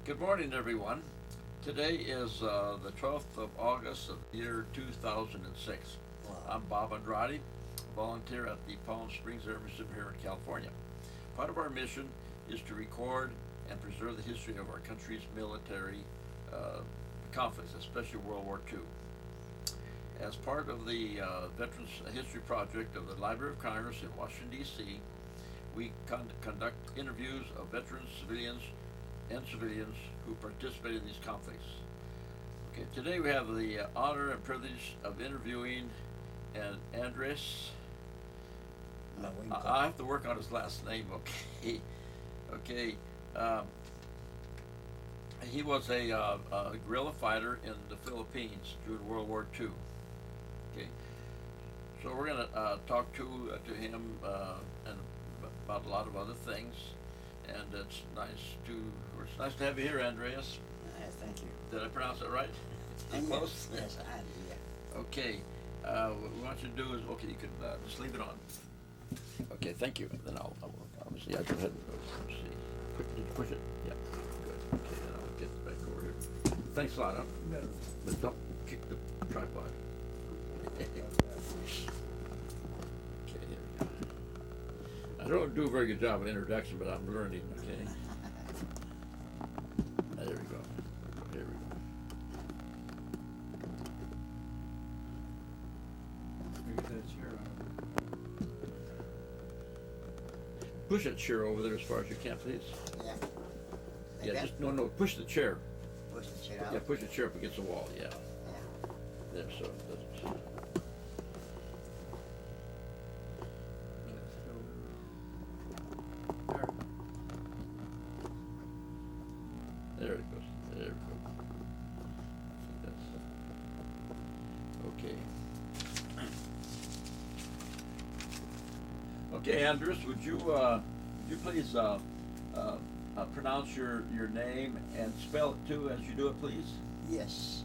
Good morning, everyone. Today is the 12th of August of the year 2006. Wow. I'm Bob Andrade, volunteer at the Palm Springs Air Museum here in California. Part of our mission is to record and preserve the history of our country's military conflicts, especially World War II. As part of the Veterans History Project of the Library of Congress in Washington, D.C., we conduct interviews of veterans, civilians who participate in these conflicts. Okay, today we have the honor and privilege of interviewing Andres. Laurengco. I have to work on his last name. Okay, okay. He was a guerrilla fighter in the Philippines during World War II. Okay, so we're gonna talk to him and about a lot of other things, and it's nice to have you here, Andreas. Thank you. Did I pronounce it right? And Close? Yes, I am. Yeah. Okay. What we want you to do is, okay, you can just leave it on. Okay, thank you. Then I'll obviously, I go ahead and let's see. Did you push it? Yeah. Good. Okay, then I'll get back over here. Thanks a lot. But don't kick the tripod. Okay, here we go. I don't do a very good job of introduction, but I'm learning, okay? There we go. There we go. Push that chair over there as far as you can, please. Yeah. Like Yeah, that? just no, push the chair. Push the chair out. Yeah, push the chair up against the wall. Yeah, Yeah. there. So it doesn't. There it goes. There we go. I think that's okay. Okay, Andres, would you please pronounce your name and spell it too as you do it, please? Yes.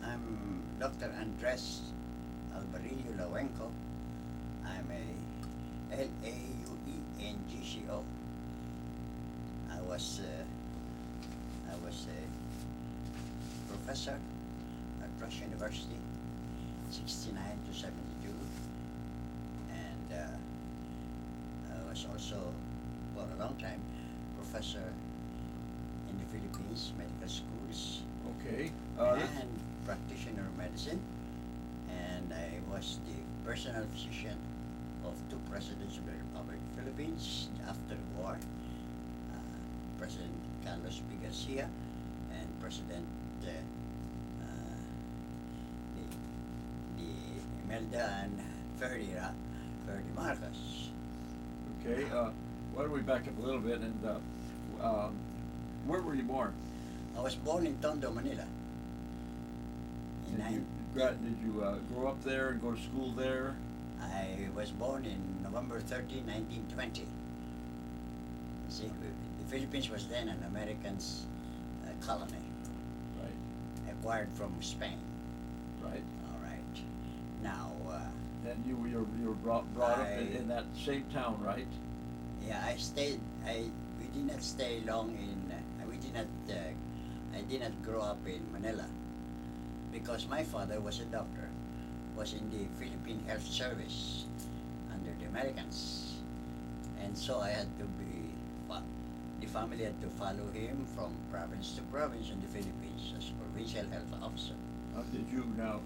I'm Dr. Andres Alvarillo Laurengco. I'm a Laungco. I was a professor at Rush University, 69 to 72, and I was also, for a long time, professor in the Philippines medical schools Okay. and practitioner of medicine, and I was the personal physician of two presidents of the Republic of the Philippines after the war, President Carlos P. Garcia and President the Imelda and Ferdy Marcos. Okay. Why don't we back up a little bit and where were you born? I was born in Tondo, Manila. Did you grow up there and go to school there? I was born in November 13, 1920. You see, the Philippines was then an American colony, Right. acquired from Spain. Right. All right. Now, And you were brought up in that same town, right? yeah, I stayed. We did not stay long in. I did not grow up in Manila because my father was a doctor, was in the Philippine Health Service under the Americans, and so I had to be. The family had to follow him from province to province in the Philippines as provincial health officer. Did you now?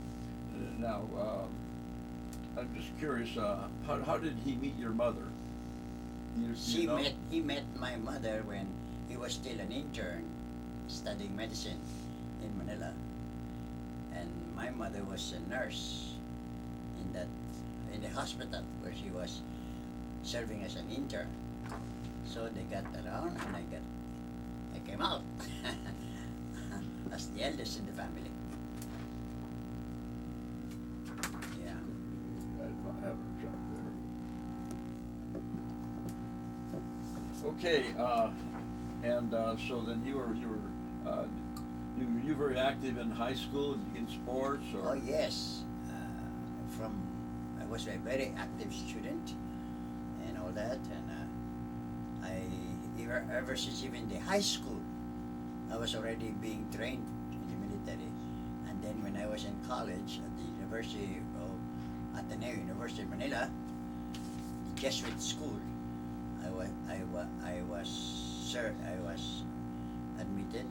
I'm just curious. How did he meet your mother? He met my mother when he was still an intern studying medicine in Manila, and my mother was a nurse in the hospital where she was serving as an intern. So they got around, and I came out as the eldest in the family. Yeah. I have a chart there. Okay, and so then you were very active in high school in sports, or? Oh yes, I was a very active student and all that, and ever since even the high school, I was already being trained in the military. And then when I was in college at the University of Ateneo, University of Manila, the Jesuit school, I was admitted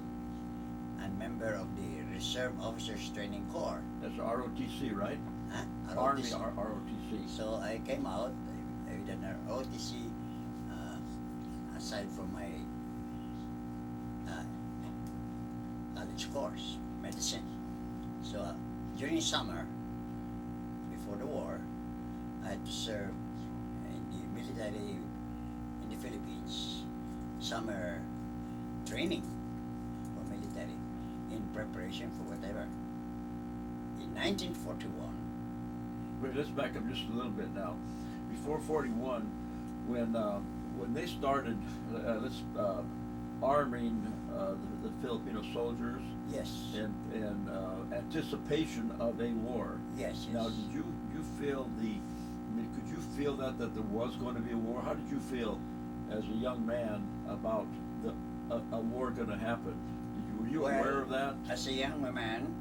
and member of the Reserve Officers Training Corps. That's ROTC, right? Huh? Army ROTC. ROTC. So I came out. I did an ROTC aside from my college course, medicine. So during summer, before the war, I had to serve in the military in the Philippines, summer training for military in preparation for whatever. In 1941, Wait, let's back up just a little bit now. Before 41, when they started, arming the Filipino soldiers yes, in anticipation of a war. yes, yes. Now, did you feel could you feel that there was going to be a war? How did you feel as a young man about a war going to happen? Were you Well, aware of that? As a young man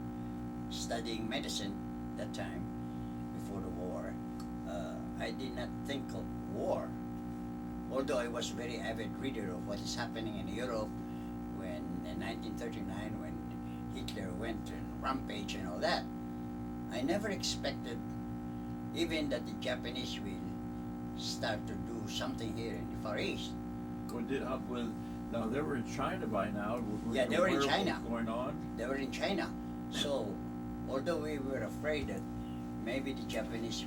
studying medicine that time, before the war, I did not think of war. Although I was very avid reader of what is happening in Europe when in 1939 when Hitler went on rampage and all that, I never expected even that the Japanese will start to do something here in the Far East. Now they were in China by now. Yeah, they were in aware of China. what was going on? They were in China. So, although we were afraid that maybe the Japanese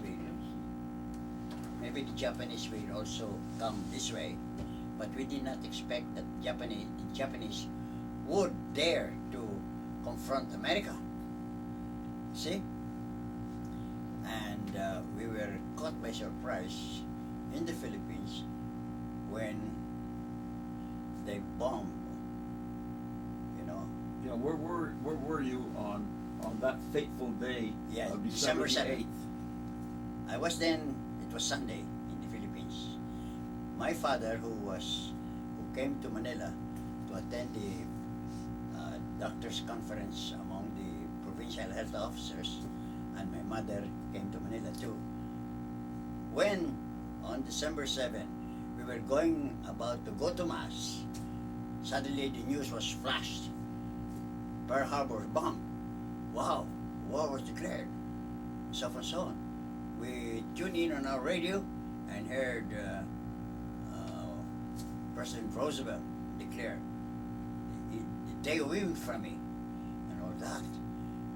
will also come this way, but we did not expect that the Japanese would dare to confront America. See? And we were caught by surprise in the Philippines when they bombed, you know. Yeah, where were you on that fateful day Yeah, of December December 7th. I was then, it was Sunday in the Philippines. My father, who came to Manila to attend the doctors' conference among the provincial health officers, and my mother came to Manila too. When on December 7th, we were about to go to Mass, suddenly the news was flashed. Pearl Harbor bombed. Wow, war was declared. So and so on. We tuned in on our radio and heard President Roosevelt declare the day away from me and all that.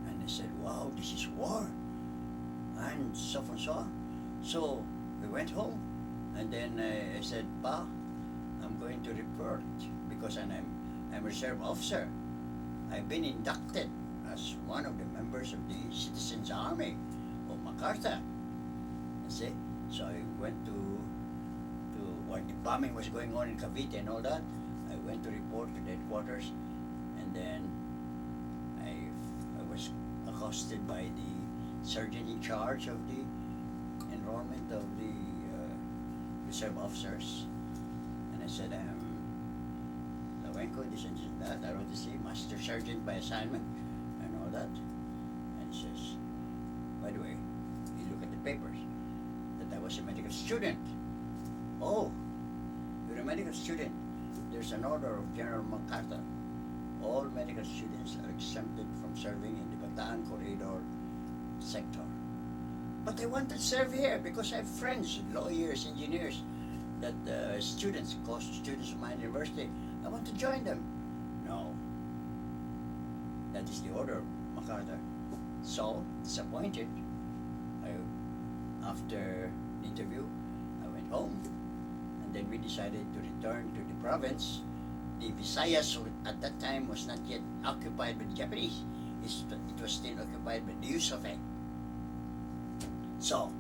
And they said, wow, this is war. And so and so on. So we went home. And then I said, Pa, I'm going to report because I'm a reserve officer. I've been inducted as one of the members of the Citizens Army of MacArthur. You see? So I went to when the bombing was going on in Cavite and all that. I went to report to the headquarters, and then I was accosted by the sergeant in charge of the enrollment of the reserve officers, and I said, Laurengco, this and that. I wrote to say master sergeant by assignment and all that. And he says, by the way, you look at the papers that I was a medical student. Oh, you're a medical student. There's an order of General MacArthur. All medical students are exempted from serving in the Bataan Corridor sector. But I want to serve here because I have friends, lawyers, engineers, that students, students of my university. I want to join them. No. That is the order of MacArthur. So, disappointed, after the interview, I went home. And then we decided to return to the province. The Visayas at that time was not yet occupied by the Japanese. It was still occupied by the Yusofe. So,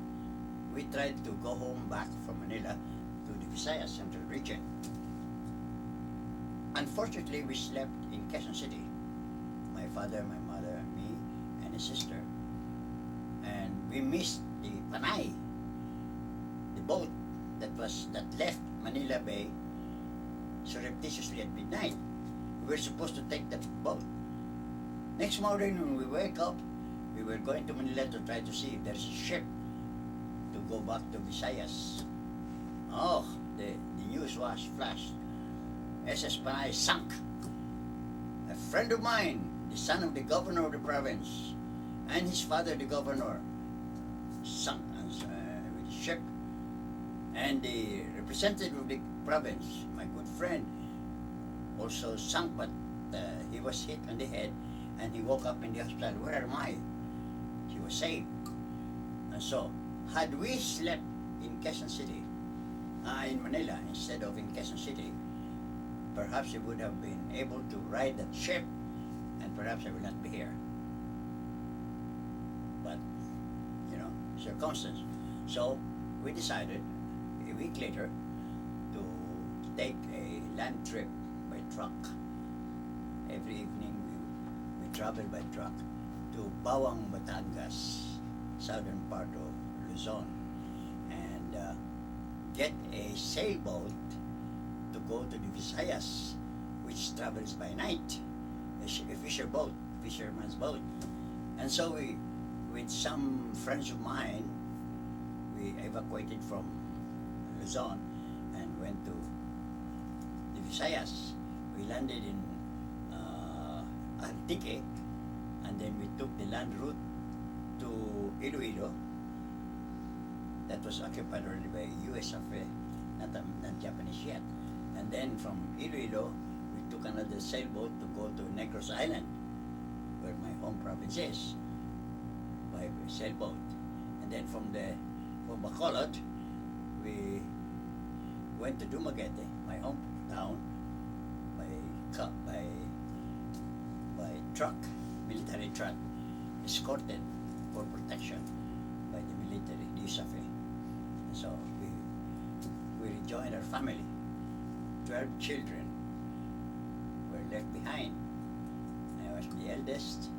we tried to go home back from Manila to the Visayas Central Region. Unfortunately, we slept in Quezon City. My father, my mother, me, and a sister. And we missed the Panay, the boat that left Manila Bay surreptitiously at midnight. We were supposed to take the boat. Next morning when we wake up, we were going to Manila to try to see if there's a ship to go back to Visayas. Oh, the news was flashed. SS Panay sunk. A friend of mine, the son of the governor of the province, and his father, the governor, sunk with the ship. And the representative of the province, my good friend, also sunk, but he was hit on the head, and he woke up in the hospital. Where am I? He was saved. And so, had we slept in Quezon City, in Manila, instead of in Quezon City, perhaps we would have been able to ride that ship, and perhaps I will not be here. But, circumstance. So, we decided, a week later, to take a land trip by truck. Every evening, we traveled by truck to Bawang, Batangas, southern part of Luzon, and get a sailboat to go to the Visayas, which travels by night, a fisherman's boat. And so we, with some friends of mine, we evacuated from Luzon and went to the Visayas. We landed in Antique, and then we took the land route to Iloilo. That was occupied already by US affairs, not Japanese yet. And then from Iloilo, we took another sailboat to go to Negros Island, where my home province is, by sailboat. And then from Bacolod, we went to Dumaguete, my hometown, by truck, military truck, escorted for protection by the military, the USAFE. And so we rejoined our family. 12 children were left behind. I was the eldest,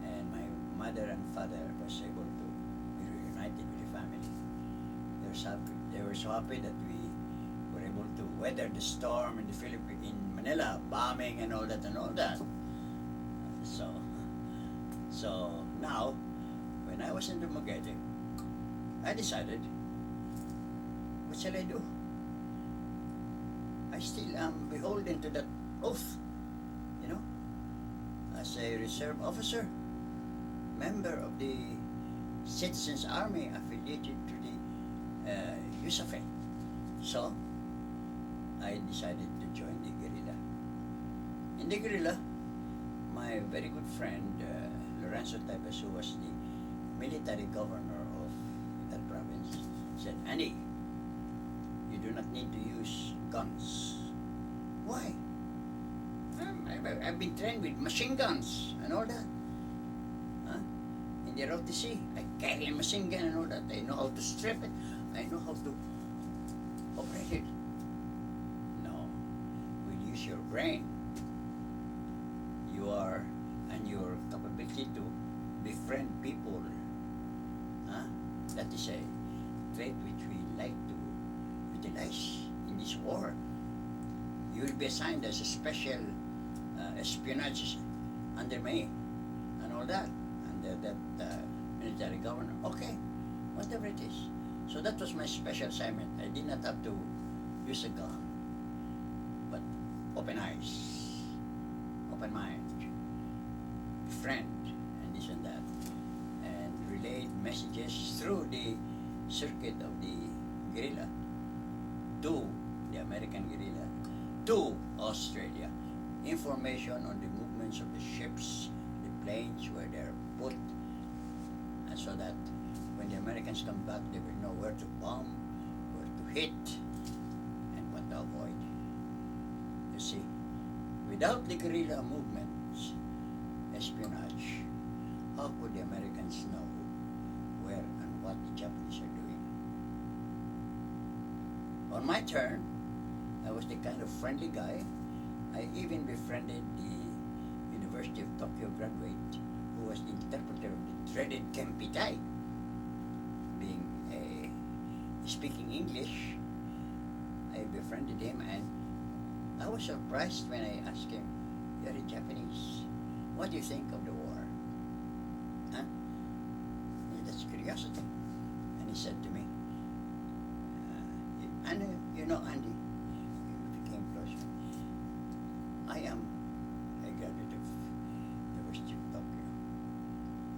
and my mother and father was able to be reunited with the family. They were so happy that we were able to weather the storm in the Philippines, in Manila, bombing and all that. So now, when I was in Dumaguete, I decided, what shall I do? I still am beholden to that oath, as a reserve officer, member of the Citizens Army affiliated to the USAFE. So, I decided to join the Guerilla. In the Guerilla, my very good friend, Laurengco, who was the military governor of that province, said, Andy, you do not need to use guns. Why? I've been trained with machine guns and all that. In the ROTC, I carry a machine gun and all that. I know how to strip it. I know how to operate it. No, we'll use your brain. And your capability to befriend people. That is a trait which we like to utilize in this war. You will be assigned as a special espionage under me and all that, under that military governor. Okay, whatever it is. So that was my special assignment. I did not have to use a gun, but open eyes, open mind, friend, and this and that, and relayed messages through the circuit of the guerrilla to the American guerrilla, to Australia, information on the movements of the ships, the planes, where they're put, and so that when the Americans come back, they will know where to bomb, where to hit, and what to avoid. You see, without the guerrilla movements, espionage, how could the Americans know where and what the Japanese are doing? On my turn, I was the kind of friendly guy. I even befriended the University of Tokyo graduate who was the interpreter of the dreaded Kempitai. Speaking English, I befriended him, and I was surprised when I asked him, you're a Japanese. What do you think of the war? Huh? That's curiosity. And he said to me, Andy, you know Andy, we became close friends. I am a graduate of the University of Tokyo.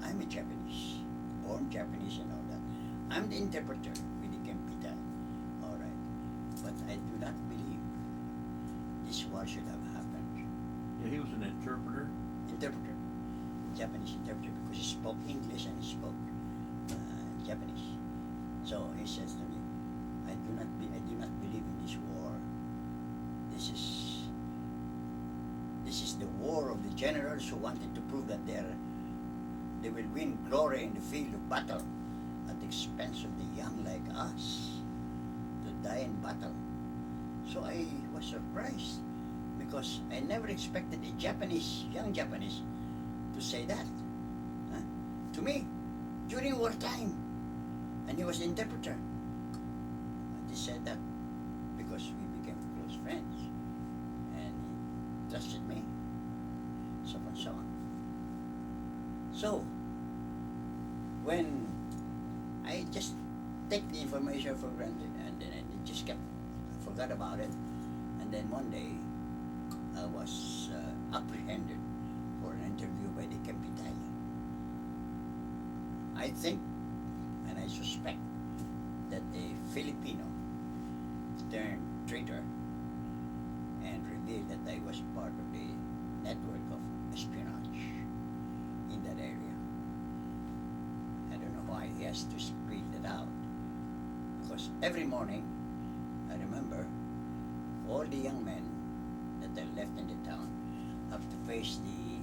I'm a Japanese, born Japanese and all that. I'm the interpreter with the Kempita. All right. But I do not believe this war should have happened. Yeah, he was an interpreter. Interpreter. Japanese interpreter, because he spoke English and he spoke Japanese. So he says to me, I do not believe in this war. This is the war of the generals who wanted to prove that they will win glory in the field of battle at the expense of the young like us to die in battle. So I was surprised because I never expected a young Japanese to say that to me during wartime, and he was the interpreter. He said that because we became close friends and he trusted me, so on and so on. So when I just take the information for granted and then I just forgot about it, and then one day I was apprehended for an interview by the Capitale. I think and I suspect that the Filipino turned traitor and revealed that I was part of the network of espionage in that area. I don't know why he has to spell it out, because every morning I remember all the young men that are left in the town have to face the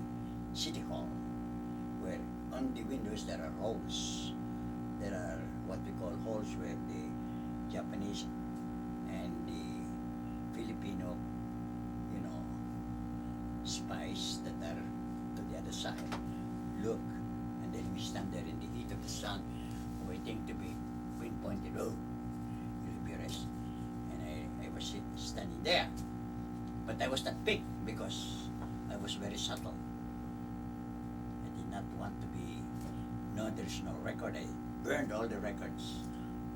city hall, where on the windows there are holes. There are what we call holes where the Japanese and the Filipino, spies that are to the other side look, and then we stand there in the heat of the sun waiting to be pinpointed. Oh, you'll be arrested. And I was standing there, but I was not picked because I was very subtle. I did not want to be, no, there's no record. I burned all the records,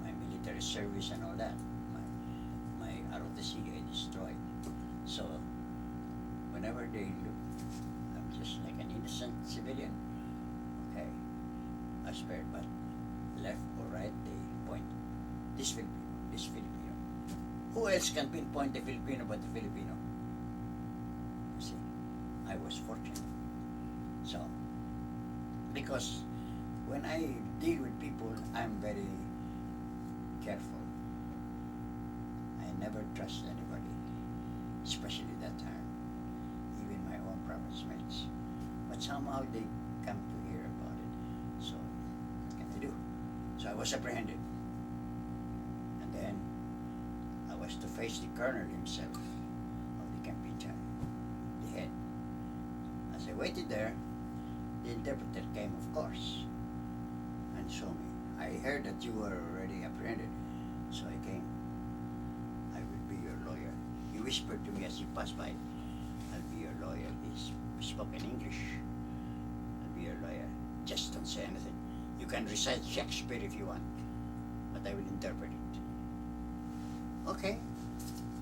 my military service and all that. My ROTC I destroyed. So whenever they look, I'm just like an innocent civilian. Okay, I spared, but left or right they point. This Filipino. Who else can pinpoint the Filipino but the Filipino? You see, I was fortunate. So, because when I deal with people, I'm very careful. I never trust anybody, especially that time, even my own province mates. But somehow they come to hear about it. So, what can I do? So I was apprehended. And then I was to face the colonel himself of the Campita, the head. As I waited there, the interpreter came, of course, and saw me. I heard that you were already apprehended, so I came. I will be your lawyer. He whispered to me as he passed by, I'll be your lawyer. He spoke in English. I'll be your lawyer. Just don't say anything. You can recite Shakespeare if you want, but I will interpret it. Okay.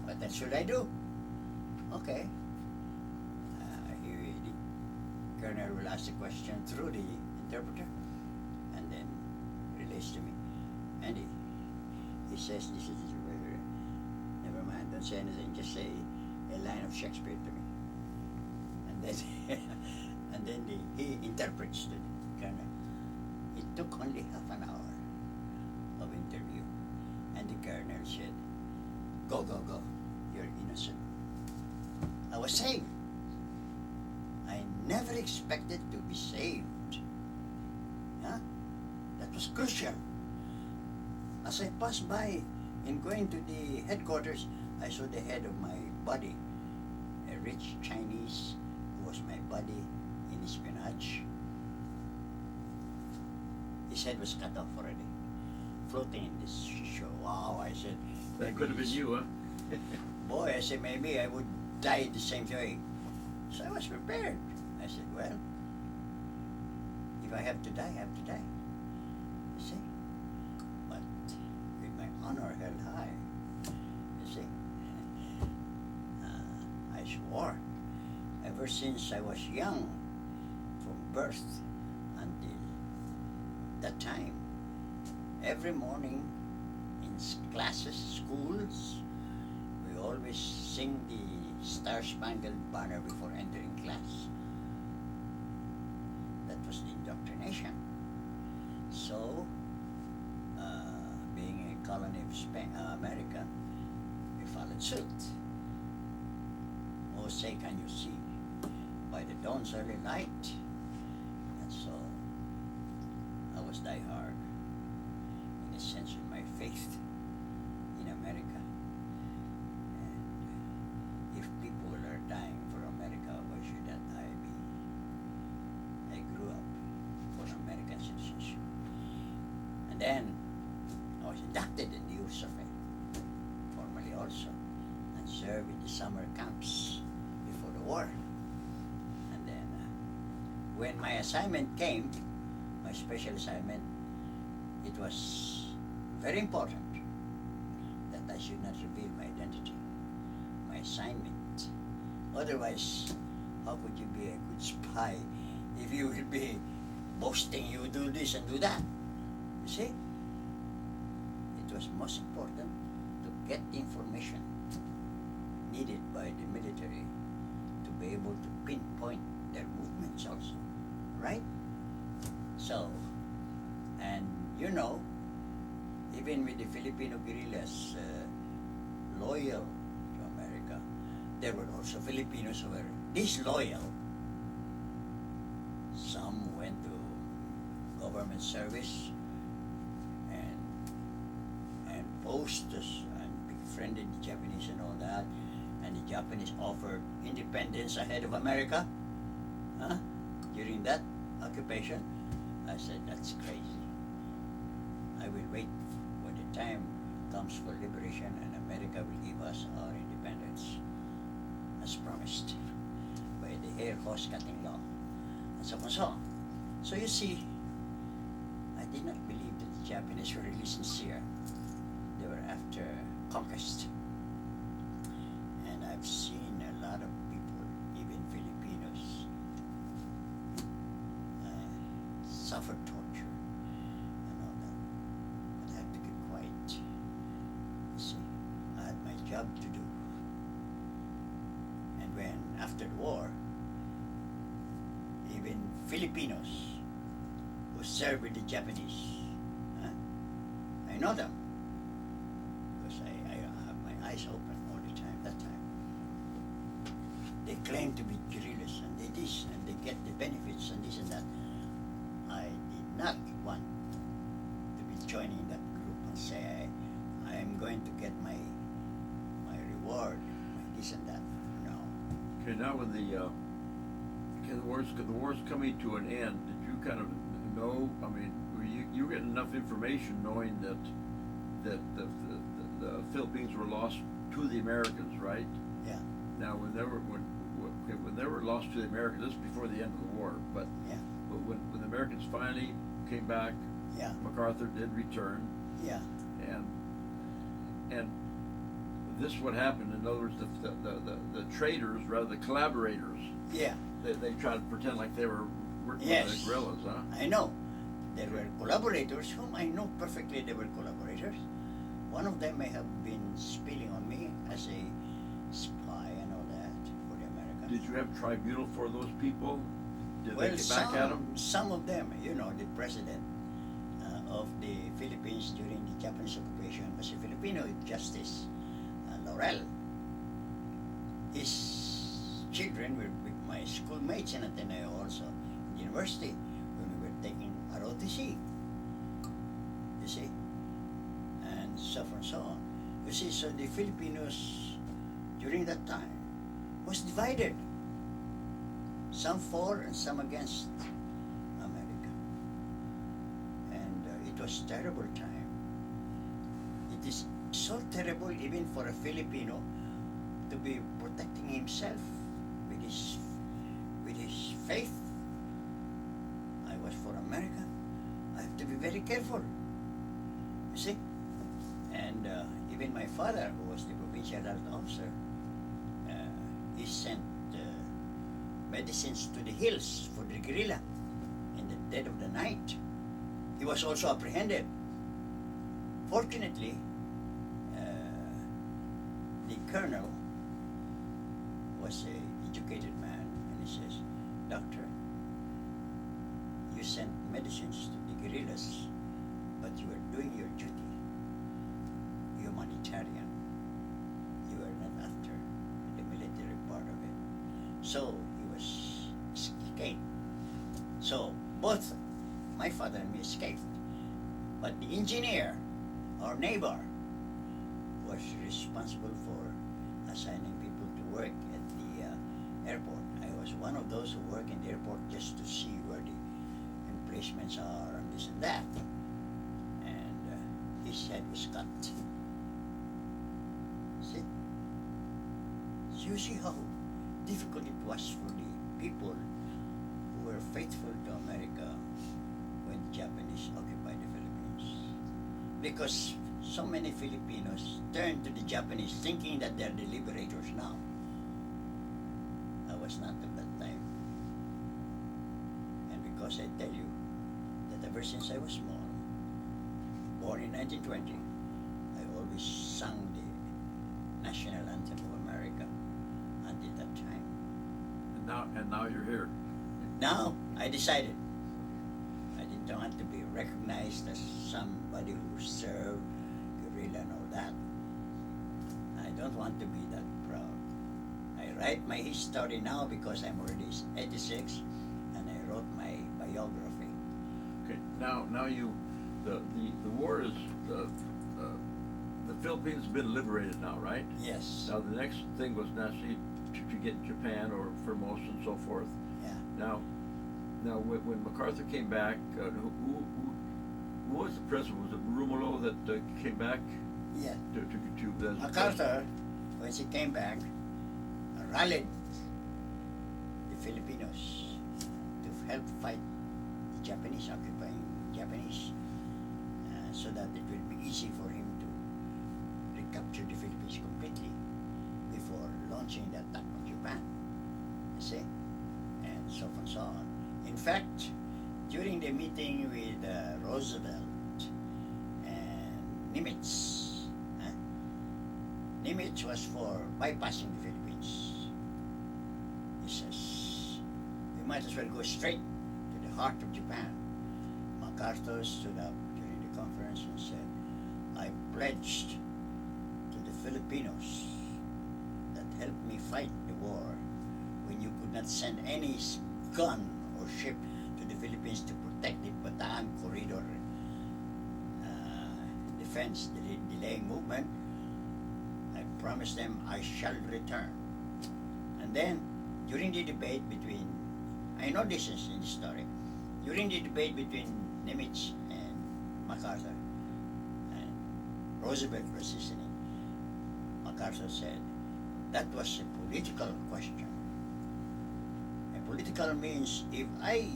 What then should I do? Okay. The colonel will ask the question through the interpreter and then relates to me. And he says, this is never mind, don't say anything, just say a line of Shakespeare to me. And then and then he interprets to the colonel. It took only half an hour of interview, and the colonel said, go, you're innocent. I was saved. I never expected to be saved. Huh? That was crucial. As I passed by in going to the headquarters, I saw the head of my buddy, a rich Chinese who was my buddy in espionage. His head was cut off already, floating in this show. Wow, I said. That could have been you, huh? Boy, I said, maybe I would die the same way. So I was prepared. I said, well, if I have to die, I have to die. You see? But with my honor held high, you see? I swore ever since I was young, from birth until that time, every morning in classes, schools, we always sing the Star-Spangled Banner before entering class. That was the indoctrination. So, being a colony of America, we followed suit. Oh, say, can you see by the dawn's early light? And so, I was diehard, in a sense, with my faith in America. And if people are dying for America, why shouldn't I be? I grew up for American citizenship. And then I was inducted in the use of it, formally also, and served in the summer camps before the war. And then when my assignment came, my special assignment, it was very important that I should not reveal my identity, my assignment. Otherwise, how could you be a good spy if you will be boasting you do this and do that? You see? It was most important to get the information needed by the military to be able to pinpoint their movements also, right? So, and you know, even with the Filipino guerrillas loyal to America, there were also Filipinos who were disloyal. Some went to government service and posed and befriended the Japanese and all that, and the Japanese offered independence ahead of America during that occupation. I said, that's crazy. I will wait when the time comes for liberation and America will give us our independence, as promised by the hair horse cutting law, and so on so on. So you see, I did not believe that the Japanese were really sincere. They were after conquest. And I've seen a lot of people, even Filipinos, suffer torture and all that. But I had to keep quiet. You see, I had my job to do. And when, after the war, even Filipinos who served with the Japanese, I know them because I have my eyes open all the time, that time. They claim to be guerrillas and they this and they get the benefits and this and that. I did not want to be joining that group and say I am going to get my reward, my this and that. No. Okay, now when the war's coming to an end, did you kind of know? I mean, were you getting enough information knowing that the Philippines were lost to the Americans, right? Yeah. Now when they were lost to the Americans, this is before the end of the war, but yeah. But when the Americans finally came back, yeah. MacArthur did return. Yeah. And this is what happened. In other words, the traitors, rather the collaborators. Yeah. They tried to pretend like they were working yes. with the guerrillas, huh? I know. There were collaborators whom I know perfectly they were collaborators. One of them may have been spilling on me as a spy and all that for the Americans. Did you have tribunal for those people? Did Well, they get back at them? some of them, you know, the president of the Philippines during the Japanese occupation was a Filipino justice, Laurel. His children were with my schoolmates in Ateneo also, in university, when we were taking ROTC. You see? And so forth and so on. You see, so the Filipinos during that time was divided. Some for and some against America. And it was a terrible time. It is so terrible even for a Filipino to be protecting himself with his his faith. I was for America. I have to be very careful. You see? And even my father, who was the provincial health officer, he sent medicines to the hills for the guerrilla in the dead of the night. He was also apprehended. Fortunately, the colonel was an educated man, and he says, "Doctor, you sent medicines to the guerrillas, but you are doing your duty. Humanitarian. You are not after the military part of it." So he was escaped. So both my father and me escaped. But the engineer, our neighbor, was responsible for assigning people to work at the airport. I was one of those who work in the airport just to see where the emplacements are and this and that. And his head was cut. See? So you see how difficult it was for the people who were faithful to America when the Japanese occupied the Philippines. Because so many Filipinos turned to the Japanese thinking that they're the liberators now. I was not at that time. And because I tell you that ever since I was small, born in 1920, I always sung the national anthem of America until that time. And now you're here. Now, I decided I didn't want to be recognized as somebody who served guerrilla and all that. I don't want to be that proud. I write my history now because I'm already 86, and I wrote my biography. Okay. Now you, the war is the Philippines has been liberated now, right? Yes. Now the next thing was naturally to get Japan or Formosa and so forth. Yeah. Now when MacArthur came back, who was the president? Was it Romulo that came back? Yeah. To the MacArthur, when he came back, rallied the Filipinos to help fight the Japanese, occupying Japanese, so that it will be easy for him to recapture the Philippines completely before launching the attack on Japan. You see? And so forth and so on. In fact, during the meeting with Roosevelt and Nimitz, Nimitz was for bypassing the Philippines. He says, we might as well go straight to the heart of Japan. MacArthur stood up during the conference and said, I pledged to the Filipinos that helped me fight the war when you could not send any gun or ship to the Philippines to protect the Bataan corridor defense, delaying movement. I promised them I shall return. And then, during the debate between, I know this is in the story, during the debate between Nimitz and MacArthur, and Roosevelt was listening, MacArthur said, that was a political question. A political means if I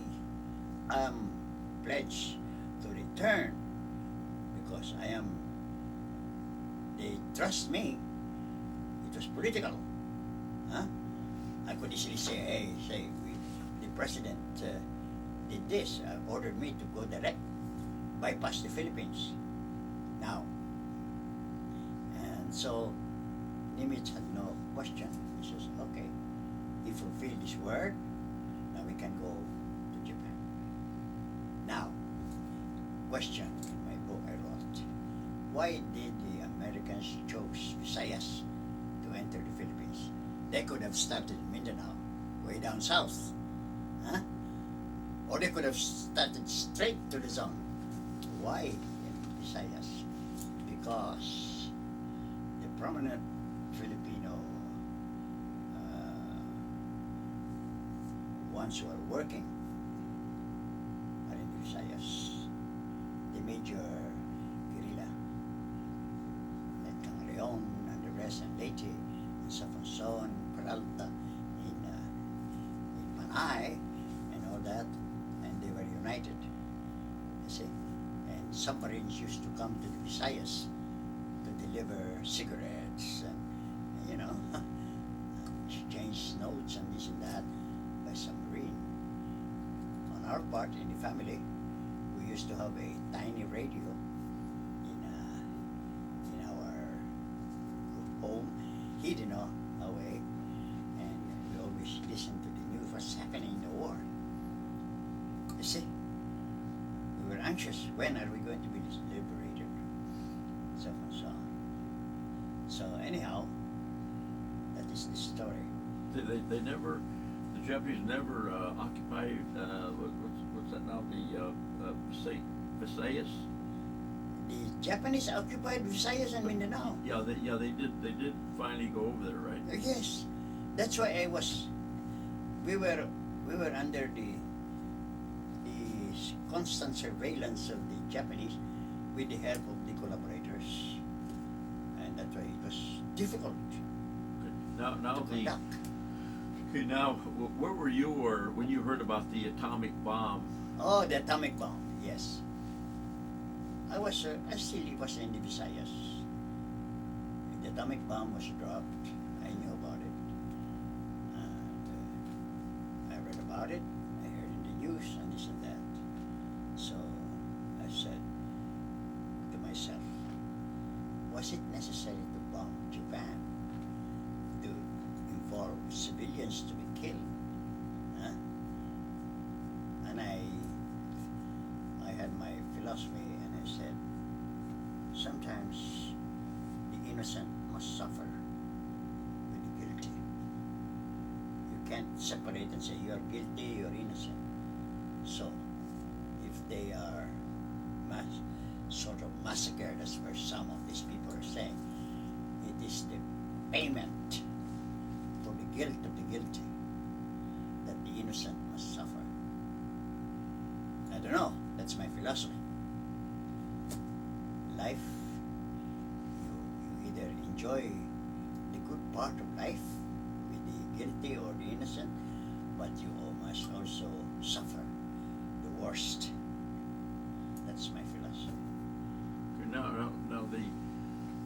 am pledged to return because they trust me, it was political. Huh? I could easily say, the president did this, ordered me to go direct, bypass the Philippines. Now, and so Nimitz had no question. He says, okay, he fulfilled his word, now we can go to Japan. Now, question in my book I wrote, why did the Americans choose Visayas to enter the Philippines? They could have started in Mindanao, way down south. Huh? Or they could have started straight to the zone. Why in Visayas? Because the prominent Filipino ones who are working are in Visayas. The major guerrilla, like Leon and the rest, and Leyte, and Safonson, Peralta, in eye and all that, and they were united. You see, and submarines used to come to the Visayas to deliver cigarettes and exchange notes and this and that by submarine. On our part in the family, we used to have a tiny radio in our home, hidden away, and we always listened to the news what's happening in the war. You see, we were anxious. When are we going to be liberated? So and so on. So anyhow, that is the story. They never, the Japanese never occupied, what's that now, the Visayas? The Japanese occupied Visayas and Mindanao. Yeah, they did finally go over there, right? Yes, that's why we were under the constant surveillance of the Japanese with the help of the collaborators, and that's why it was difficult Now to conduct. Okay, now, where were you or when you heard about the atomic bomb? Oh, the atomic bomb, yes. I still was in the Visayas. The atomic bomb was dropped. I knew about it. And I read about it. I heard in the news and this and that. So I said to myself, was it necessary to bomb Japan to involve civilians to be killed? Huh? And I had my philosophy, and I said, sometimes the innocent must suffer with the guilty. You can't separate and say you're guilty, you're innocent. So if they are sort of massacred, as where some of these people are saying, it is the payment for the guilt of the guilty that the innocent must suffer. I don't know, that's my philosophy. Life, you either enjoy the good part of life with the guilty or the innocent, but you must also suffer the worst. That's my philosophy. Now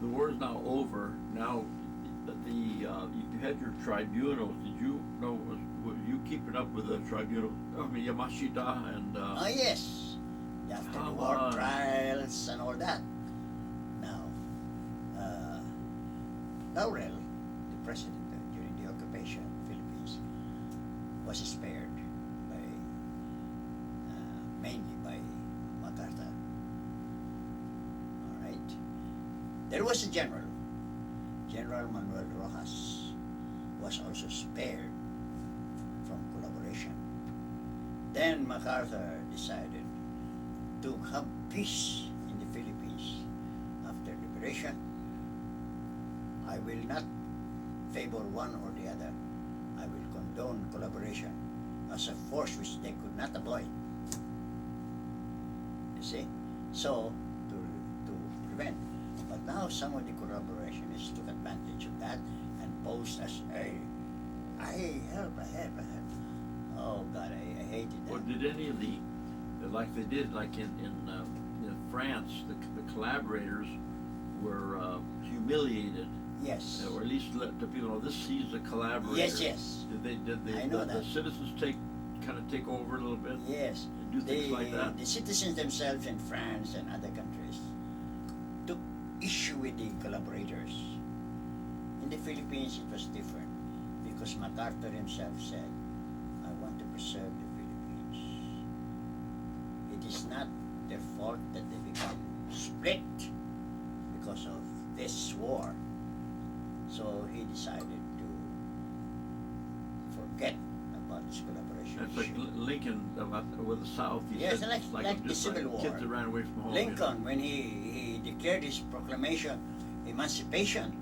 the war is now over. Now you had your tribunals. Did you know? Were you keeping up with the tribunal? I mean, Yamashita and. Oh yes, after the war trials and all that. Now, Laurel, the president during the occupation of the Philippines, was spared by mainly by MacArthur. All right. There was a general. General Manuel Rojas was also spared from collaboration. Then MacArthur decided to have peace in the Philippines after liberation. I will not favor one or the other. I will condone collaboration as a force which they could not avoid. You see? So, to prevent. But now some of the collaborationists took advantage of that and posed as, hey, I help. Oh God, I hated that. Well, did any of the, like they did, like in France, the collaborators were humiliated. Yes. Or at least let the people know this sees a collaborator. Yes. Did I know the citizens kind of take over a little bit? Yes. And do things like that? The citizens themselves in France and other countries took issue with the collaborators. In the Philippines, it was different because MacArthur himself said, I want to preserve the Philippines. It is not their fault that they become split because of this war. So he decided to forget about this collaboration. That's like Lincoln with the South. He Yes, said, like the Civil War. Kids that ran away from home. Lincoln, when he declared his proclamation, emancipation,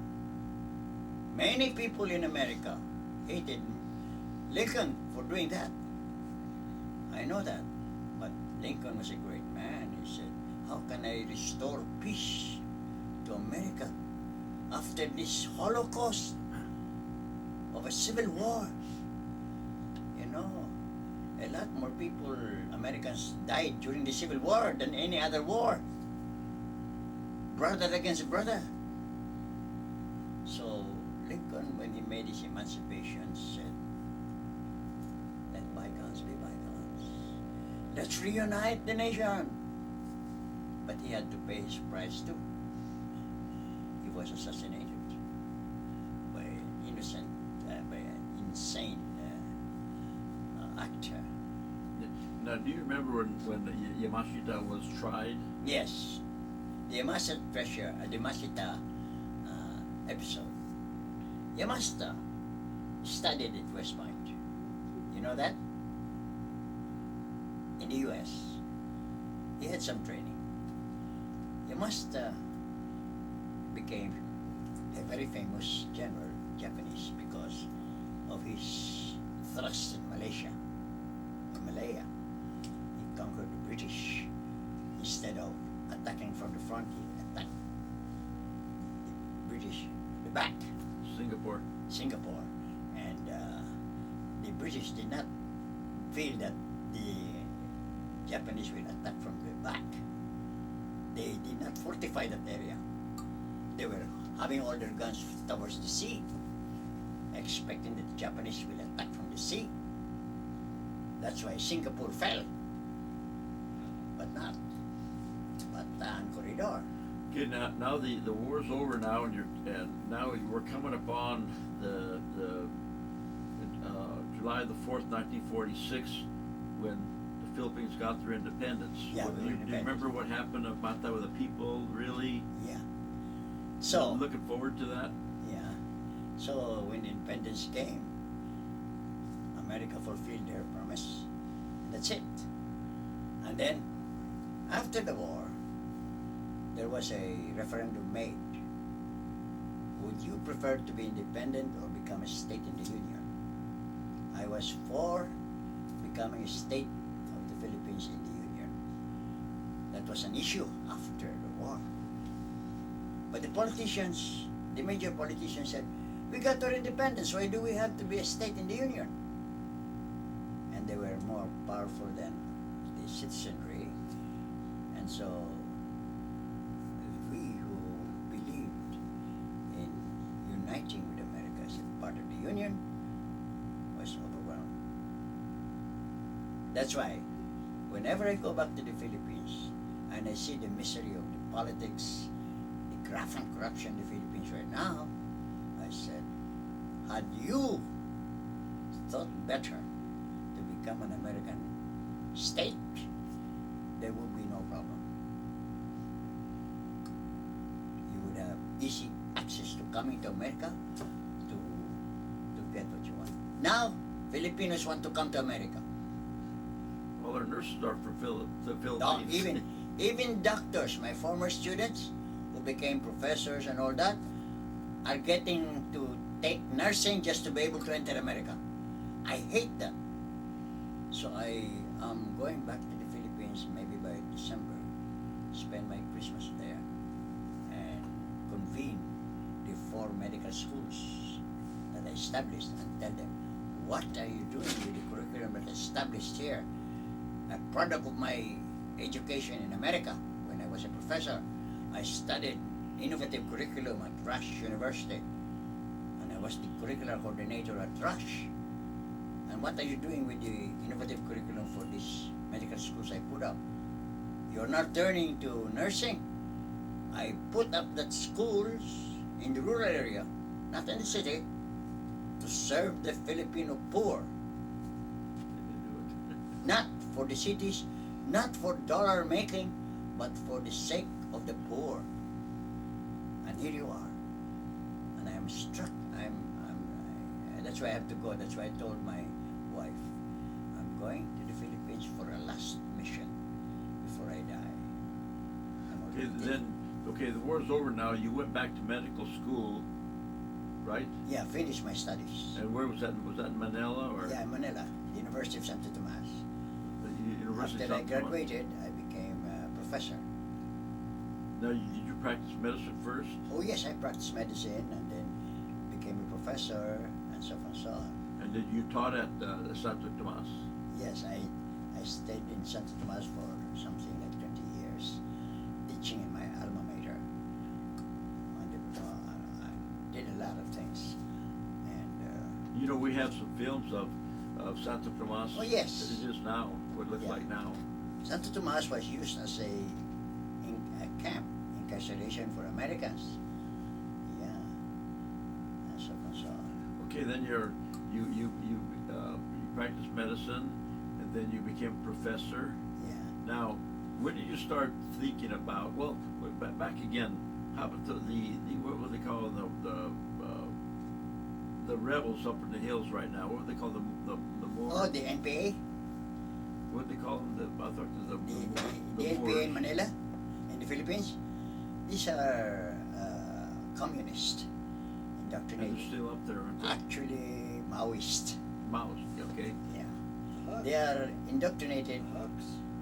many people in America hated Lincoln for doing that. I know that. But Lincoln was a great man. He said, how can I restore peace to America after this Holocaust of a civil war? You know, a lot more people, Americans, died during the Civil War than any other war. Brother against brother. So Lincoln, when he made his emancipation, said, let bygones be bygones. Let's reunite the nation. But he had to pay his price too. He was assassinated by an innocent, by an insane actor. Now, do you remember when Yamashita was tried? Yes, the Yamashita episode. Yamashita studied at West Point. You know that? In the U.S. He had some training. Yamashita became a very famous general, Japanese, because of his thrust in Malaya. He conquered the British. Instead of attacking from the front, he attacked the British the back. Singapore. And the British did not feel that the Japanese will attack from the back. They did not fortify that area. They were having all their guns towards the sea, expecting that the Japanese will attack from the sea. That's why Singapore fell, but not. But on corridor. Okay, now the war's over now, and now we're coming upon the July the 4th, 1946, when the Philippines got their independence. Yeah, Do you remember what happened about that with the people? Really? Yeah. So looking forward to that. Yeah. So when independence came, America fulfilled their promise. That's it. And then, after the war, there was a referendum made. Would you prefer to be independent or become a state in the Union? I was for becoming a state of the Philippines in the Union. That was an issue after the war. But the politicians, the major politicians said, we got our independence, why do we have to be a state in the Union? And they were more powerful than the citizenry. And so we who believed in uniting with America as a part of the Union was overwhelmed. That's why whenever I go back to the Philippines and I see the misery of the politics, the graft and corruption in the Philippines right now, I said, had you thought better to become an American state, there would be no problem. You would have easy access to coming to America to get what you want. Now, Filipinos want to come to America. All our nurses are from the Philippines. No, even doctors, my former students who became professors and all that, are getting to take nursing just to be able to enter America. I hate that. So I am going back to the Philippines maybe by December, spend my Christmas there, and convene the 4 medical schools that I established and tell them, what are you doing with the curriculum that I established here? A product of my education in America. When I was a professor, I studied innovative curriculum at Rush University, and I was the curricular coordinator at Rush. And what are you doing with the innovative curriculum for these medical schools I put up? You're not turning to nursing. I put up that schools in the rural area, not in the city, to serve the Filipino poor. Not for the cities, not for dollar making, but for the sake of the poor. And here you are. And I am struck. That's why I have to go. That's why I told my wife, I'm going to the Philippines for a last mission before I die. Okay, the war's over now. You went back to medical school, right? Yeah, finished my studies. And where was that? Was that in Manila or? Yeah, in Manila, University of Santo Tomas. University After of I graduated, I became a professor. Now, did you practice medicine first? Oh yes, I practiced medicine and then became a professor and so on and so on. And did you taught at Santo Tomas? Yes, I stayed in Santo Tomas for something like 20 years, teaching in my alma mater. I did a lot of things, and You know, we have some films of Santo Tomas. Oh, yes. It is now, what it looks Yeah. like now. Santo Tomas was used as a camp, incarceration for Americans. Yeah, and so on, so on. Okay, then you practiced medicine, and then you became a professor. Yeah. Now, when did you start thinking about? Well, back again. How about the what would they call the rebels up in the hills right now? What would they call the more? Oh, the NPA, What would they call them? I thought the the NPA Moors. in Manila, in the Philippines. These are communist, And indoctrinated. they're still up there, aren't they? Actually, Maoist. Maoist, okay. Yeah, they are indoctrinated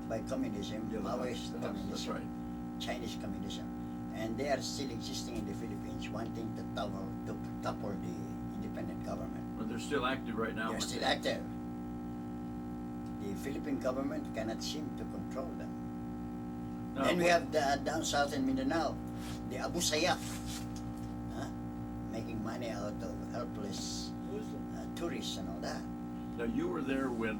by communism, Yeah, the Maoist Huts, communism, that's right. Chinese communism, and they are still existing in the Philippines, wanting to topple the independent government. But they're still active right now. They're aren't still they? active. The Philippine government cannot seem to control them. Now, Then we have down south in Mindanao, the Abu Sayyaf, making money out of helpless tourists and all that. Now you were there when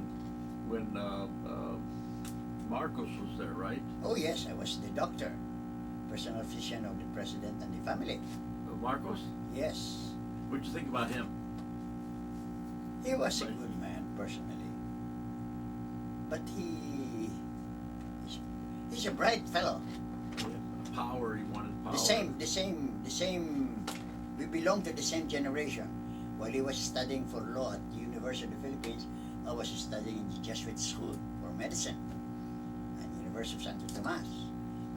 Marcos was there, right? Oh yes, I was the doctor, personal physician of the president and the family. Marcos? Yes, What'd you think about him? he was a Right. good man personally, but he's a bright fellow. Power, he wanted power. The same. We belong to the same generation. While he was studying for law at the University of the Philippines, I was studying in the Jesuit School for Medicine at the University of Santo Tomas.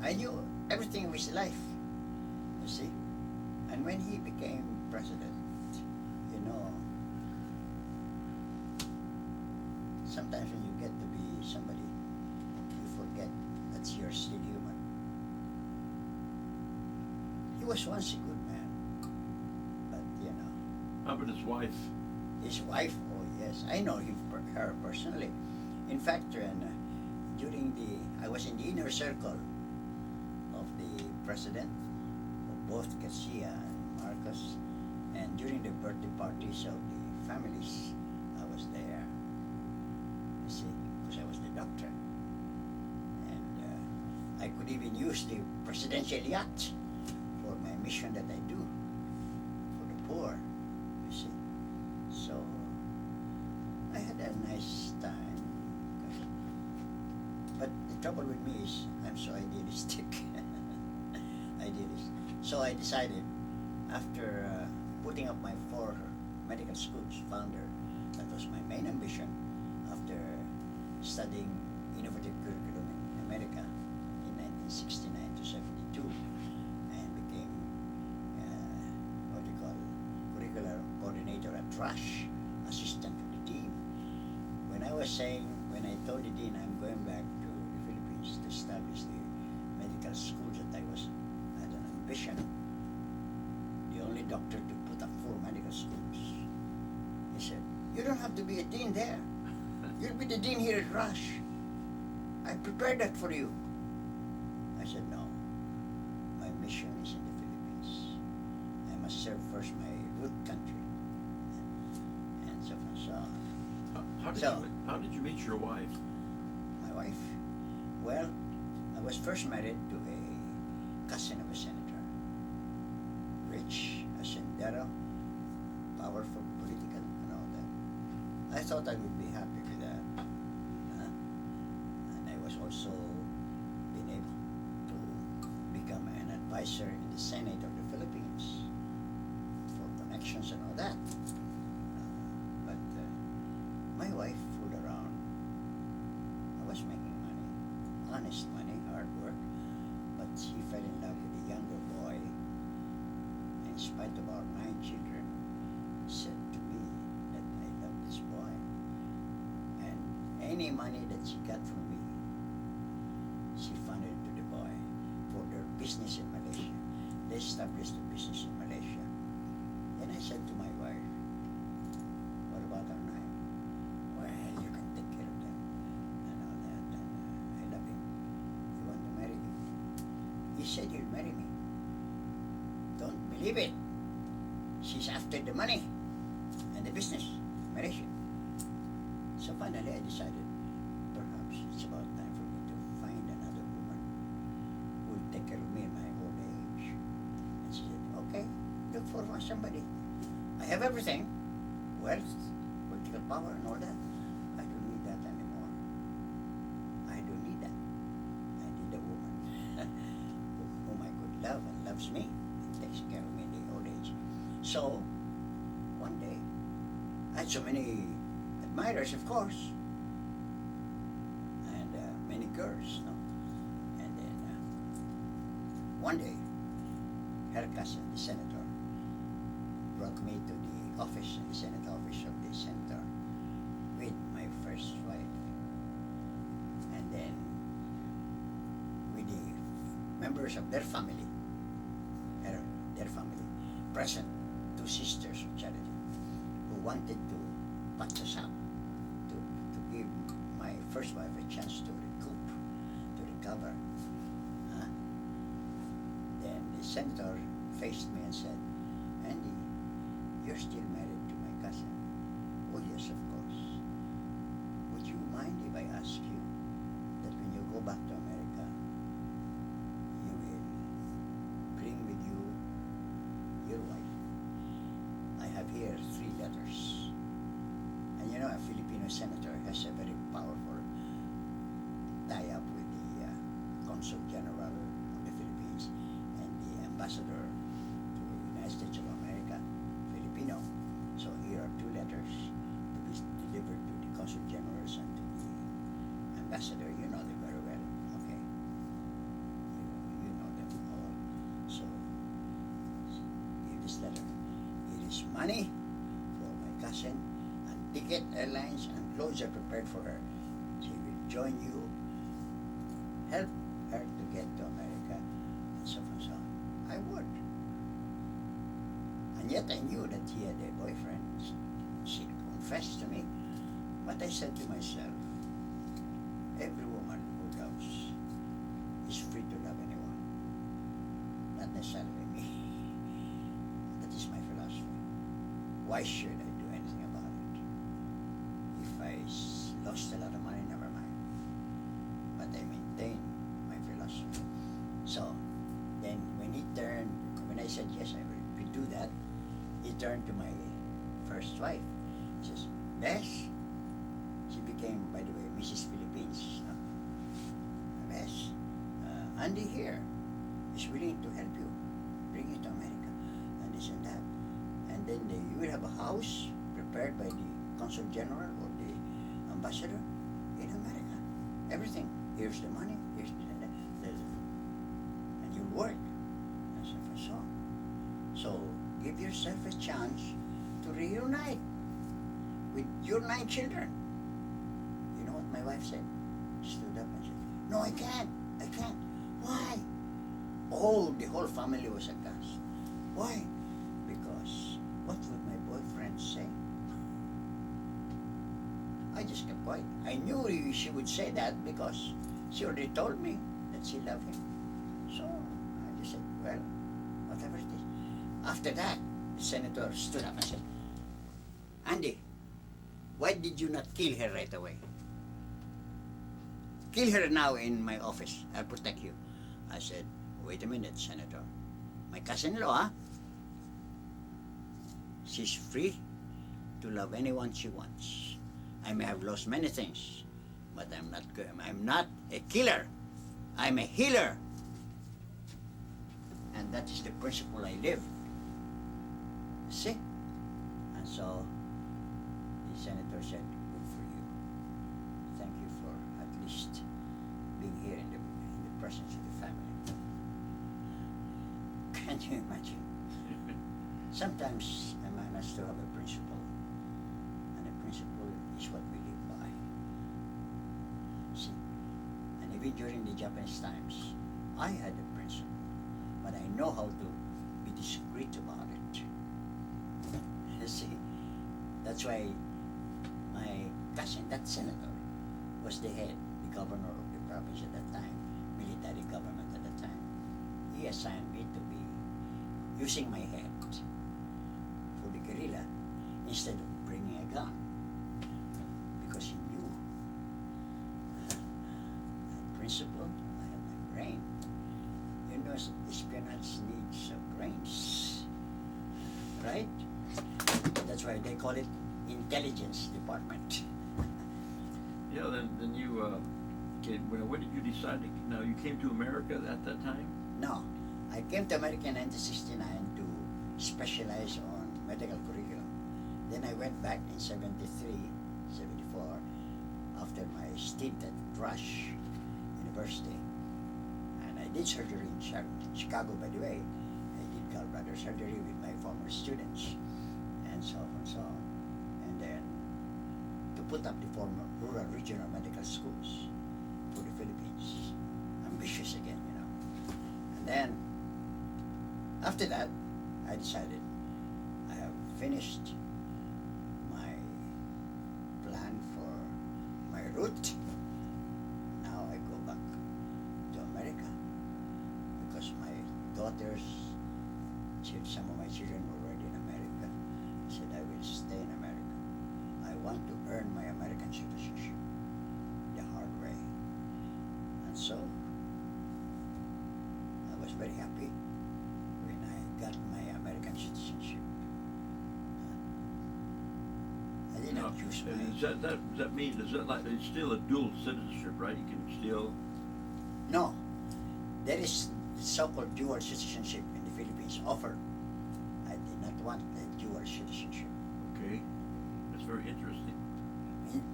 I knew everything of his life, you see. And when he became president, you know, sometimes when you get to be somebody, you forget that you're still human. He was once a good man, but you know, How about his wife? his wife, oh yes, I know her personally. In fact, I was in the inner circle of the president, of both Garcia and Marcos, and during the birthday parties of the families, I was there. You see, because I was the doctor, and I could even use the presidential yacht for my mission that I do for the poor. You see, so I had a nice time. But the trouble with me is I'm so idealistic. Idealist. So I decided, after putting up my 4 medical schools, founder, that was my main ambition, after studying innovative curriculum in America in 1969 to 72, and became curricular coordinator at Rush, assistant to the dean. When I told the dean I'm going back to the Philippines to establish the medical schools that I had an ambition, the only doctor to put up 4 medical schools, he said, "You don't have to be a dean there. You'll be the dean here at Rush. I prepared that for you." I said, "No, my mission is in the Philippines. I must serve first my root country." And so on. So How did you meet your wife? my wife, well, I was first married to a cousin of a senator, rich, hacendero, powerful, political, and all that. I thought I would be happy with that. And I was also been able to become an advisor in the Senate of the Philippines for connections and all that. But my wife fooled around. I was making money, honest money, hard work, but she fell in love with a younger boy. In spite of our 9 children, said to me that I love this boy. And any money that she got from me, she funded to the boy for their business in Malaysia. They established a business in Malaysia. Then I said to my wife, "What about our 9? Well, you can take care of them. said he'll marry me. Don't believe it. She's after the money and the business, marriage. So finally I decided perhaps it's about time for me to find another woman who will take care of me in my old age. And she said, okay, look for somebody. I have everything, wealth, political power and all that. I don't need that anymore. I don't need that. I need a woman whom I could love and loves me and takes care of me in the old age. So, one day, I had so many admirers, of course, and many girls, no? And then, one day, her cousin, the senator, brought me to the office, the Senate office of the senator, with my first wife. And then, with the members of their family, their family, present, two sisters of charity, who wanted to patch us up, to give my first wife a chance to recoup, to recover. Huh? Then the senator faced me and said, Andy, you're still married to my cousin. Oh yes, of course. Would you mind if I ask you that when you go back to America, you will bring with you your wife? I have here 3 letters. And you know, a Filipino senator has a very powerful tie-up with the Consul General of the Philippines and the Ambassador to the United States of America, Filipino. So here are 2 letters to be delivered to the Consul Generals and to the Ambassador. You know them very well, okay? You know them all. So, give this letter. It is money for my cousin, and ticket, airlines, and clothes are prepared for her. She will join you, help her to get to America, and so on and so on. I would. And yet I knew that he had a boyfriend. She confessed to me. But I said to myself, every woman who loves is free to love anyone. Not necessarily me. That is my philosophy. Why should I do anything about it? If I lost a lot of money, never mind. But I maintain my philosophy. So, then when I said yes, I will do that, he turned to my first wife. He says, Bess, she became, by the way, Mrs. Philippines. No? Bess, Andy here is willing to help you, bring you to America, and this and that. And then you will have a house prepared by the Consul General or the Ambassador in America. Everything. Here's the money, here's and you work. And so for so. So give yourself a chance to reunite with your 9 children. You know what my wife said? She stood up and said, no, I can't. Why? Oh, the whole family was aghast. Why? Because what would my boyfriend say? I just kept quiet. I knew she would say that because she already told me that she loved him. So I just said, well, whatever it is. After that, the senator stood up and said, Andy, why did you not kill her right away? Kill her now in my office. I'll protect you. I said, wait a minute, Senator. My cousin-in-law, huh? She's free to love anyone she wants. I may have lost many things, but I'm not a killer. I'm a healer. And that is the principle I live. See? And so the senator said, good for you. Thank you for at least being here in the presence of the family. Can you imagine? Sometimes a man has to have a principle. And a principle is what we live by. See? And even during the Japanese times, I had a principle. But I know how to be discreet about it. You see? That's why my cousin, that senator, was the head, the governor of the province at that time, military government at that time. he assigned me to be using my head for the guerrilla instead of bringing a gun, because he knew the principle. I have my brain. You know, espionage needs brains, right? That's why they call it intelligence department. Yeah, then you, when did you decide to, now you came to America at that time? No, I came to America in 1969 to specialize on medical curriculum. Then I went back in 73, 74, after my stint at Rush University. And I did surgery in Chicago, by the way. I did gallbladder surgery with my former students, and so on and so on. And then to put up the former rural regional medical schools for the Philippines. Ambitious again, you know. And then, after that, I decided I have finished my plan for my route. Now I go back to America because my daughters, some of my children were already in America. I said I will stay in America. I want to earn my American citizenship the hard way. And so I was very happy when I got my American citizenship. I did not use my... Does that mean, it's still a dual citizenship, right? You can still... No. There is the so-called dual citizenship in the Philippines offered. I did not want the dual citizenship. Okay. That's very interesting.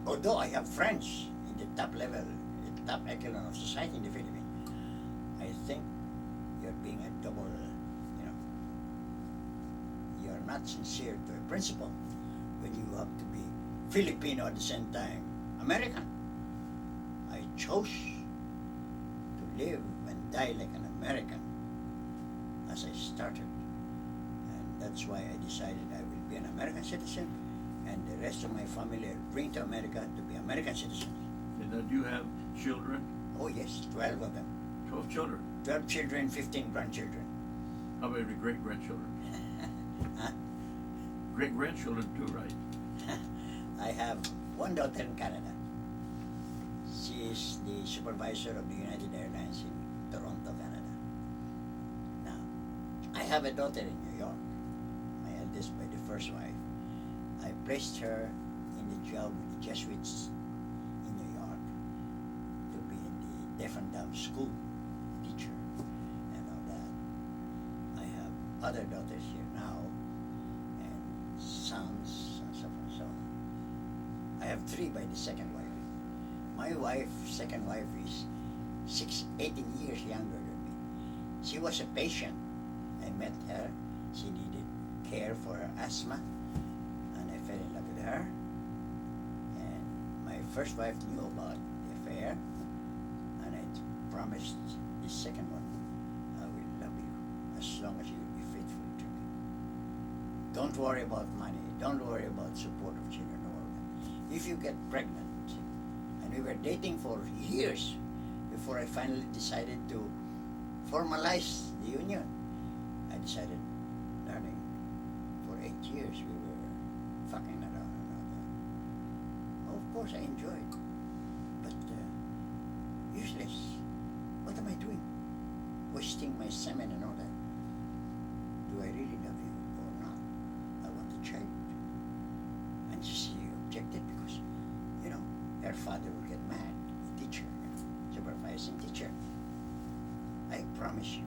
Although I have friends in the top level, the top echelon of society in the Philippines, I think you're being a double, you're not sincere to a principle when you have to be Filipino at the same time American. I chose to live and die like an American as I started. And that's why I decided I will be an American citizen, and the rest of my family I'll bring to America to be American citizens. And do you have children? Oh yes, 12 of them. 12 children? 12 children, 15 grandchildren. How about the great-grandchildren? Huh? Great-grandchildren too, right? I have one daughter in Canada. She is the supervisor of the United Airlines in Toronto, Canada. Now, I have a daughter in New York, my eldest by the first wife. I placed her in the job with the Jesuits in New York to be in the deaf and dumb school teacher and all that. I have other daughters here now and sons and so forth and so on. I have 3 by the second wife. My wife, second wife, is 18 years younger than me. She was a patient. I met her. She needed care for her asthma, and I fell in love with her. And my first wife knew about the affair, and I promised the second one, I will love you as long as you will be faithful to me. Don't worry about money. Don't worry about support of children. If you get pregnant, and we were dating for years before I finally decided to formalize the union. I decided, darling, for 8 years we were fucking around and all that. Of course I enjoyed, but useless. What am I doing? Wasting my semen and all that. Do I really love you or not? I want a child. And she objected because, her father will get mad, the teacher, supervising teacher. I promise you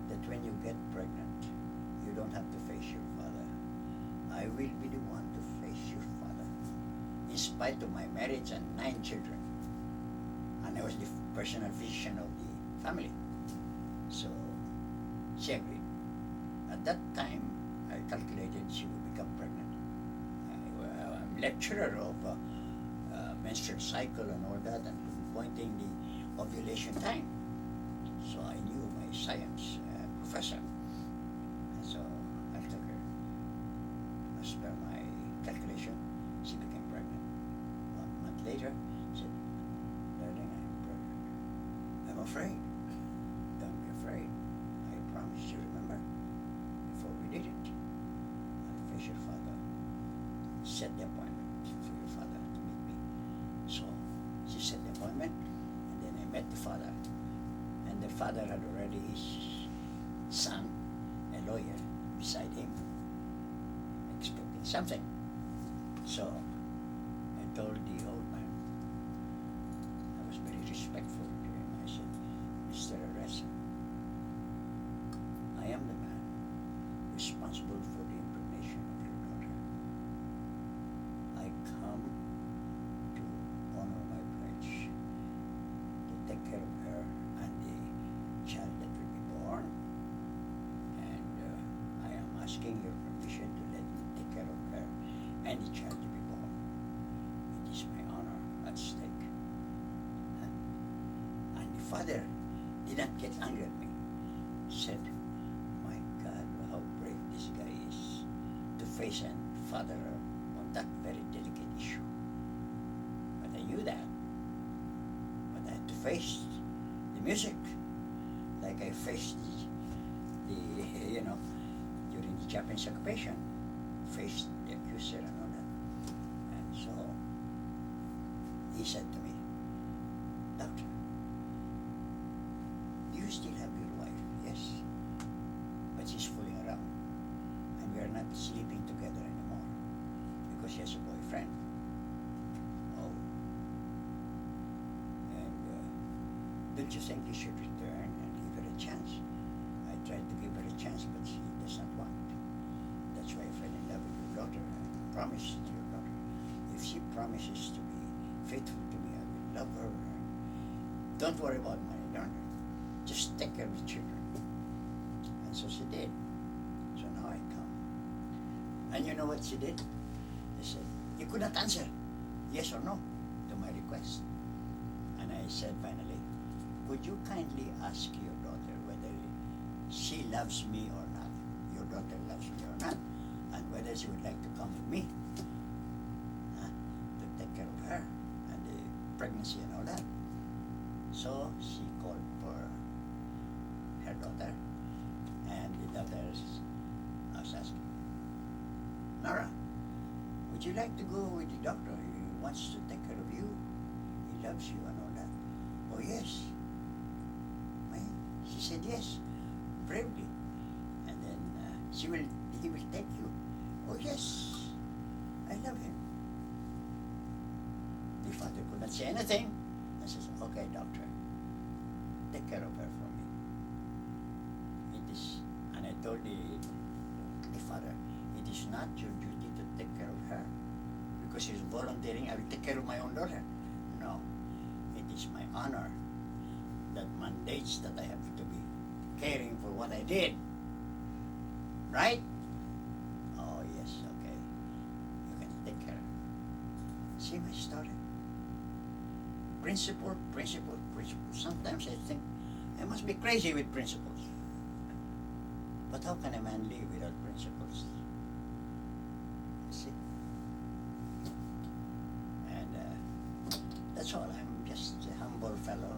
that when you get pregnant, you don't have to face your father. I will be the one to face your father, in spite of my marriage and 9 children. And I was the personal physician of the family. So she agreed. At that time, I calculated she would become pregnant. I'm lecturer of menstrual cycle and all that, and pointing the ovulation time. So I knew my science professor. And so I took her. As per my calculation, she became pregnant. 1 month later, she said, darling, I'm pregnant. I'm afraid. Don't be afraid. set the appointment for your father to meet me. So she set the appointment, and then I met the father. And the father had already his son, a lawyer, beside him, expecting something. So I told the old man, I was very respectful to him. I said, Mr. Arrest, I am the man responsible for the impregnation of your daughter. I come to honor my pledge to take care of her and the child that will be born, and I am asking your permission to let me take care of her and the child to be born. It is my honor at stake. And the father did not get angry at me. Said, my God, how brave this guy is to face and father her on that very delicate issue. But I knew that. But I had to face the music, like I faced the during the Japanese occupation, faced the accuser and all that. And so he said to me, Doctor, do you still have your wife? Yes. But she's fooling around. And we are not sleeping together anymore because she has a boyfriend. Oh. And don't you think you should return and give her a chance? I tried to give her a chance, but she does not want. That's why I fell in love with your daughter. I promised your daughter, if she promises to be faithful to me, I will love her. Don't worry about money, don't you? Just take care of the children. And so she did. So now I come. And you know what she did? She said, you could not answer yes or no to my request. And I said finally, would you kindly ask your daughter whether she loves me or not? Your daughter loves me or not? And whether she would like to come with me to take care of her and the pregnancy and all that. So she called for her daughter, and the daughter was asking, Nora, would you like to go with the doctor? He wants to take care of you. He loves you and all that. Oh yes. She said yes, bravely. And then he will take you. Oh yes, I love him. The father could not say anything. I said, okay, doctor, take care of her for me. It is, and I told the father, it is not your duty to take care of her because she's volunteering. I will take care of my own daughter. No, it is my honor that mandates that I have to be caring for what I did. Right? Oh yes, okay. You can take care. See my story? Principle, principle, principle. Sometimes I think I must be crazy with principles. But how can a man live without principles? See? And that's all. I'm just a humble fellow.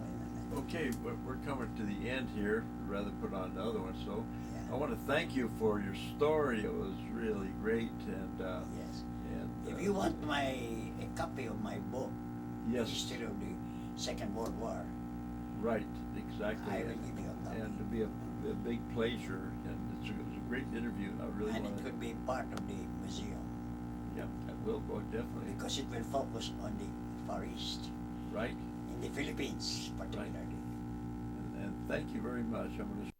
Okay, we're coming to the end here. I'd rather put on another one. So yeah. I want to thank you for your story. It was really great. And yes. And if you want a copy of my book, yes, History of the Second World War. Right, exactly. I will give you a copy. And it'd be a big pleasure. And it was a great interview. I really and wanted it could be part of the museum. Yeah, I will go definitely. Because it will focus on the Far East. Right. In the Philippines, particularly. Right. And thank you very much. I'm going to